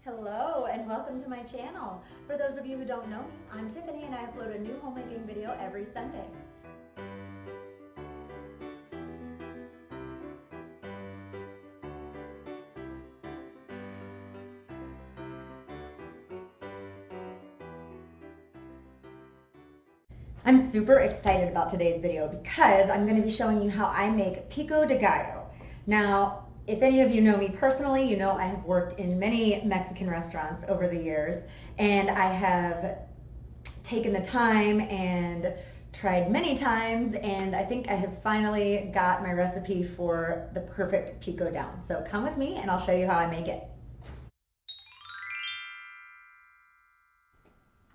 Hello and welcome to my channel. For those of you who don't know me, I'm Tiffany and I upload a new homemaking video every Sunday. I'm super excited about today's video because I'm going to be showing you how I make Pico De Gallo. Now, if any of you know me personally, you know I have worked in many Mexican restaurants over the years, and I have taken the time and tried many times, and I think I have finally got my recipe for the perfect pico down. So come with me and I'll show you how I make it.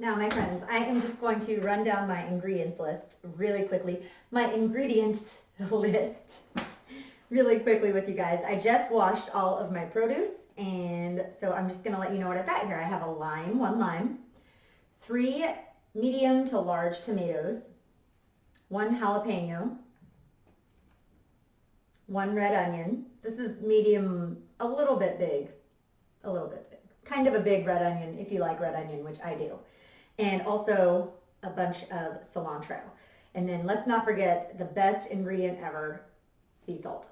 Now, my friends, I am just going to run down my ingredients list really quickly. My ingredients list really quickly with you guys. I just washed all of my produce, and so I'm just gonna let you know what I've got here. I have a lime, 1 lime, 3 medium to large tomatoes, 1 jalapeno, 1 red onion. This is medium, a little bit big, kind of a big red onion if you like red onion, which I do. And also a bunch of cilantro. And then let's not forget the best ingredient ever, sea salt.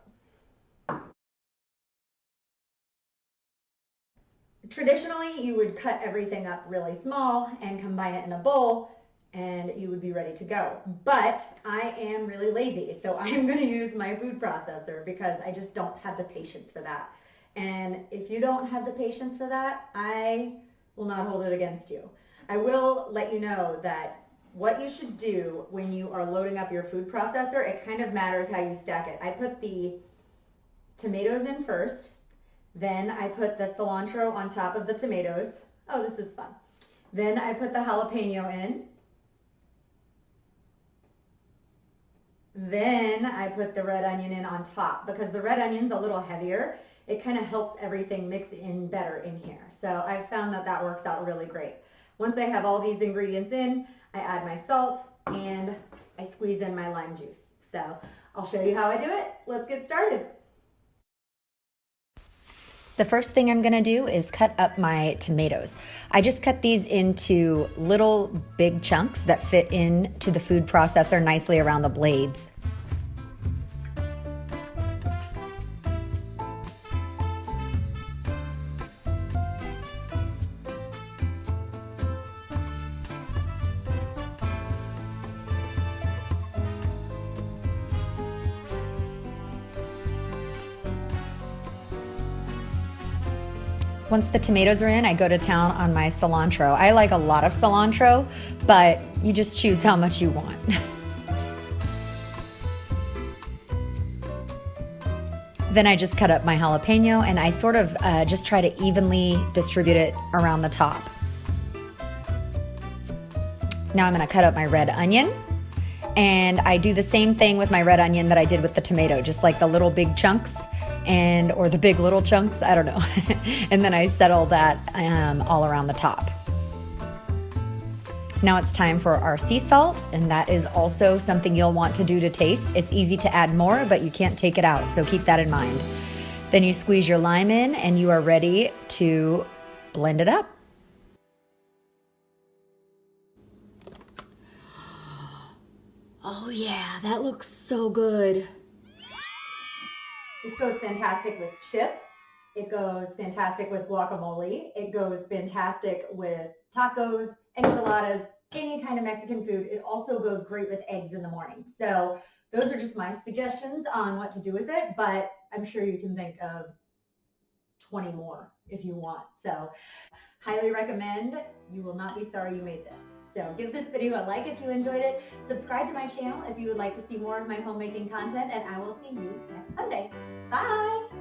Traditionally, you would cut everything up really small and combine it in a bowl, and you would be ready to go. But I am really lazy, so I'm going to use my food processor because I just don't have the patience for that. And if you don't have the patience for that, I will not hold it against you. I will let you know that what you should do when you are loading up your food processor, it kind of matters how you stack it. I put the tomatoes in first, then I put the cilantro on top of the tomatoes. Oh, this is fun. Then I put the jalapeno in. Then I put the red onion in on top because the red onion's a little heavier. It kind of helps everything mix in better in here. So I found that that works out really great. Once I have all these ingredients in, I add my salt and I squeeze in my lime juice. So I'll show you how I do it. Let's get started. The first thing I'm gonna do is cut up my tomatoes. I just cut these into little big chunks that fit into the food processor nicely around the blades. Once the tomatoes are in, I go to town on my cilantro. I like a lot of cilantro, but you just choose how much you want. Then I just cut up my jalapeno and I sort of just try to evenly distribute it around the top. Now I'm gonna cut up my red onion, and I do the same thing with my red onion that I did with the tomato, just like the little big chunks. Or the big little chunks, I don't know. And then I settle that all around the top. Now it's time for our sea salt, and that is also something you'll want to do to taste. It's easy to add more, but you can't take it out, so keep that in mind. Then you squeeze your lime in, and you are ready to blend it up. Oh yeah, that looks so good. This goes fantastic with chips. It goes fantastic with guacamole. It goes fantastic with tacos, enchiladas, any kind of Mexican food. It also goes great with eggs in the morning. So those are just my suggestions on what to do with it, but I'm sure you can think of 20 more if you want. So highly recommend. You will not be sorry you made this. So give this video a like if you enjoyed it. Subscribe to my channel if you would like to see more of my homemaking content, and I will see you next Sunday. Bye!